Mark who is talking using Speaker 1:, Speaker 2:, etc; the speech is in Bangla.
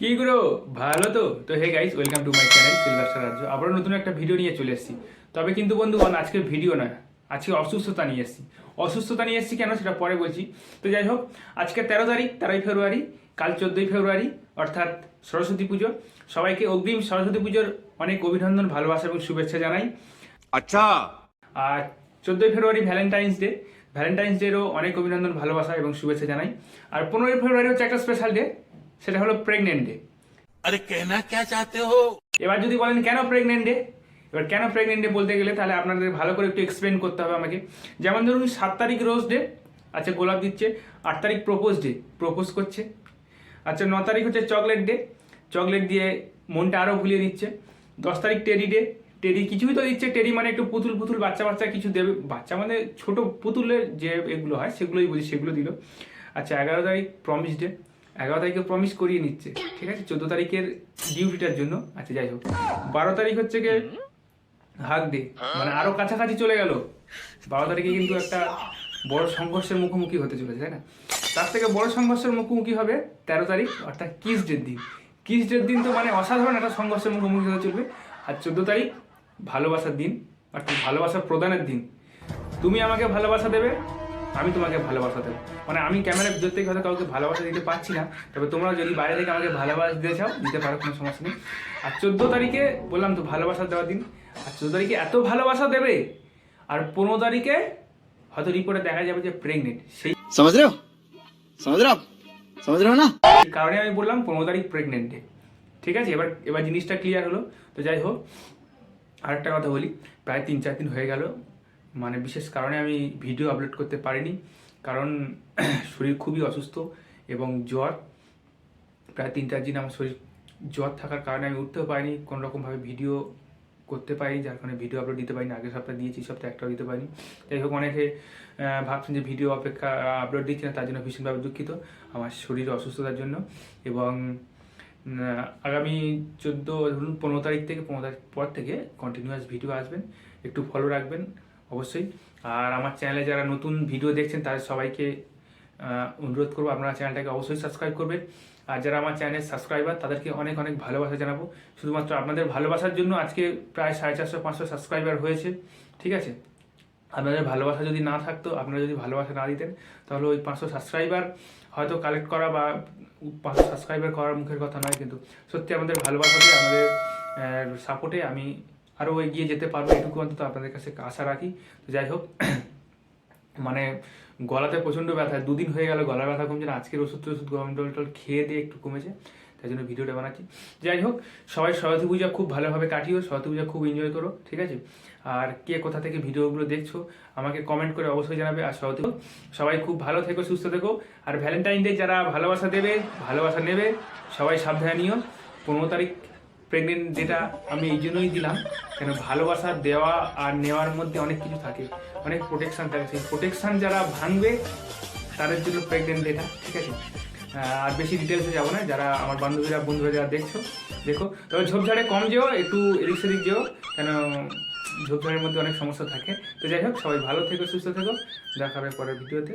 Speaker 1: কি গুরু ভালো তো তো hey guys, welcome to my channel silver রাজ্য। আবার নতুন একটা ভিডিও নিয়ে চলে এসেছি। তবে কিন্তু বন্ধুগণ, আজকে ভিডিও নয়, আজকে অসুস্থতা নিয়ে এসেছি। অসুস্থতা নিয়ে এসেছি কেন সেটা পরে বলছি। তো যাই হোক, আজকে 13 তারিখ, 13ই ফেব্রুয়ারি, কাল 14ই ফেব্রুয়ারি, অর্থাৎ সরস্বতী পুজো। সবাইকে অগ্রিম সরস্বতী পুজোর অনেক অভিনন্দন, ভালোবাসা এবং শুভেচ্ছা জানাই।
Speaker 2: अच्छा।
Speaker 1: আর 14ই ফেব্রুয়ারি ভ্যালেন্টাইন্স ডে, ভ্যালেন্টাইন্স ডেরও অনেক অভিনন্দন, ভালোবাসা এবং শুভেচ্ছা জানাই। আর 15ই ফেব্রুয়ারি হচ্ছে একটা স্পেশাল ডে, সেটা হলো প্রেগনেন্ট ডে।
Speaker 2: अरे कहना क्या चाहते हो?
Speaker 1: এবার যদি বলেন কেন প্রেগনেন্ট ডে, এবার কেন প্রেগনেন্ট ডে বলতে গেলে তাহলে আপনাদের ভালো করে একটু এক্সপ্লেন করতে হবে আমাকে। যেমন ধরুন 7 তারিখ রোজ ডে, আচ্ছা গোলাপ দিচ্ছে। 8 তারিখ প্রপোজ ডে, প্রপোজ করছে। আচ্ছা 9 তারিখ হচ্ছে চকলেট ডে, চকলেট দিয়ে মনটা আরও ভুলিয়ে দিচ্ছে। 10 তারিখ টেডি ডে, টেডি কিছুই তো দিচ্ছে। টেডি মানে একটু পুতুল পুতুল বাচ্চা বাচ্চা কিছু দেবে, বাচ্চা মানে ছোট পুতুলের যে এগুলো হয় সেগুলোই বুঝি, সেগুলো দিল। আচ্ছা 11 তারিখ প্রমিস ডে, 11 তারিখে প্রমিস করিয়ে নিচ্ছে, ঠিক আছে 14 তারিখের ডিউটিটার জন্য। আচ্ছা যাই হোক, 12 তারিখ হচ্ছে গিয়ে হাগ ডে, মানে আরো কাছাকাছি চলে গেল। 12 তারিখে কিন্তু একটা বড় সংঘর্ষের মুখোমুখি হতে চলেছে, তাই না? তার থেকে বড় সংঘর্ষের মুখোমুখি হবে 13 তারিখ, অর্থাৎ কিস ডের দিন। কিস ডের দিন তো মানে অসাধারণ একটা সংঘর্ষের মুখোমুখি হতে চলবে। আর 14 তারিখ ভালোবাসার দিন, অর্থাৎ ভালোবাসার প্রদানের দিন। তুমি আমাকে ভালোবাসা দেবে, আমি তোমাকে ভালোবাসা দেবো। মানে আমি ক্যামেরার ভিতর থেকে হয়তো কাউকে ভালোবাসা দিতে পারছি না, তবে তোমরা যদি বাইরে থেকে আমাকে ভালোবাসা দিতে চাও দিতে পারো, কোনো সমস্যা নেই। আর 14 তারিখে বললাম তো ভালোবাসা দেওয়ার দিন। আর 14 তারিখে এত ভালোবাসা দেবে, আর 15 তারিখে হয়তো রিপোর্টে দেখা যাবে যে প্রেগনেন্ট। সেই
Speaker 3: समझ रहे हो समझ रहे हो आप समझ रहे हो ना।
Speaker 1: কারণে আমি বললাম 15 তারিখ প্রেগনেন্ট ডে, ঠিক আছে? এবার এবার জিনিসটা ক্লিয়ার হলো। তো যাই হোক, আরেকটা কথা বলি, প্রায় 3-4 দিন হয়ে গেল, মানে বিশেষ কারণে আমি ভিডিও আপলোড করতে পারিনি। কারণ শরীর খুবই অসুস্থ এবং জ্বর। প্রায় 3-4 দিন আমার শরীর জ্বর থাকার কারণে আমি উঠতেও পারিনি, কোনো রকমভাবে ভিডিও করতে পারিনি, যার কারণে ভিডিও আপলোড দিতে পারিনি। আগের সপ্তাহে দিয়েছি, সপ্তাহে একটাও দিতে পারিনি। যাই হোক, অনেকে ভাবছেন যে ভিডিও অপেক্ষা আপলোড দিচ্ছি না, তার জন্য ভীষণভাবে দুঃখিত আমার শরীরের অসুস্থতার জন্য। এবং আগামী 15 তারিখ থেকে 15 তারিখ পর থেকে কন্টিনিউয়াস ভিডিও আসবেন, একটু ফলো রাখবেন অবশ্যই। আর আমার চ্যানেলে যারা নতুন ভিডিও দেখছেন তাদের সবাইকে অনুরোধ করবো আপনারা চ্যানেলটাকে অবশ্যই সাবস্ক্রাইব করবেন। আর যারা আমার চ্যানেলের সাবস্ক্রাইবার তাদেরকে অনেক অনেক ভালোবাসা জানাবো। শুধুমাত্র আপনাদের ভালোবাসার জন্য আজকে প্রায় 450-500 সাবস্ক্রাইবার হয়েছে, ঠিক আছে? আপনাদের ভালোবাসা যদি না থাকতো, আপনারা যদি ভালোবাসা না দিতেন, তাহলে ওই 500 সাবস্ক্রাইবার হয়তো কালেক্ট করা বা 500 সাবস্ক্রাইবার করার মুখের কথা নয়, কিন্তু সত্যি আমাদের ভালোবাসাতে, আমাদের সাপোর্টে আমি আরও এগিয়ে যেতে পারবো, এটুকু অন্তত আপনাদের কাছে আশা রাখি। তো যাই হোক, মানে গলাতে প্রচণ্ড ব্যথা, 2 দিন হয়ে গেল গলার ব্যথা কমছে না। আজকের ওষুধ গরম জল টল খেয়ে দিয়ে একটু কমেছে, তাই জন্য ভিডিওটা বানাচ্ছি। যাই হোক, সবাই সরস্বতী পূজা খুব ভালোভাবে কাটিও, সরস্বতী পূজা খুব এনজয় করো, ঠিক আছে? আর কে কোথা থেকে ভিডিওগুলো দেখছো আমাকে কমেন্ট করে অবশ্যই জানাবে। আর সবাই খুব ভালো থেকো, সুস্থ থেকো। আর ভ্যালেন্টাইন ডে যারা ভালোবাসা দেবে, ভালোবাসা নেবে, সবাই সাবধানে নিও। 15 তারিখ প্রেগনেন্ট ডেটা আমি এই জন্যই দিলাম, কেন ভালোবাসা দেওয়া আর নেওয়ার মধ্যে অনেক কিছু থাকে, অনেক প্রোটেকশান থাকে। সেই প্রোটেকশান যারা ভাঙবে তাদের জন্য প্রেগনেন্ট ডেটা, ঠিক আছে? আর বেশি ডিটেলসে যাবো না, যারা আমার বন্ধুরা যারা দেখছো দেখো। তবে ঝোপঝাড়ে কম যেও, একটু এদিক সেদিক যেও, কেন ঝোপঝাড়ের মধ্যে অনেক সমস্যা থাকে। তো যাই হোক, সবাই ভালো থেকো, সুস্থ থেকো, দেখা হবে পরের ভিডিওতে।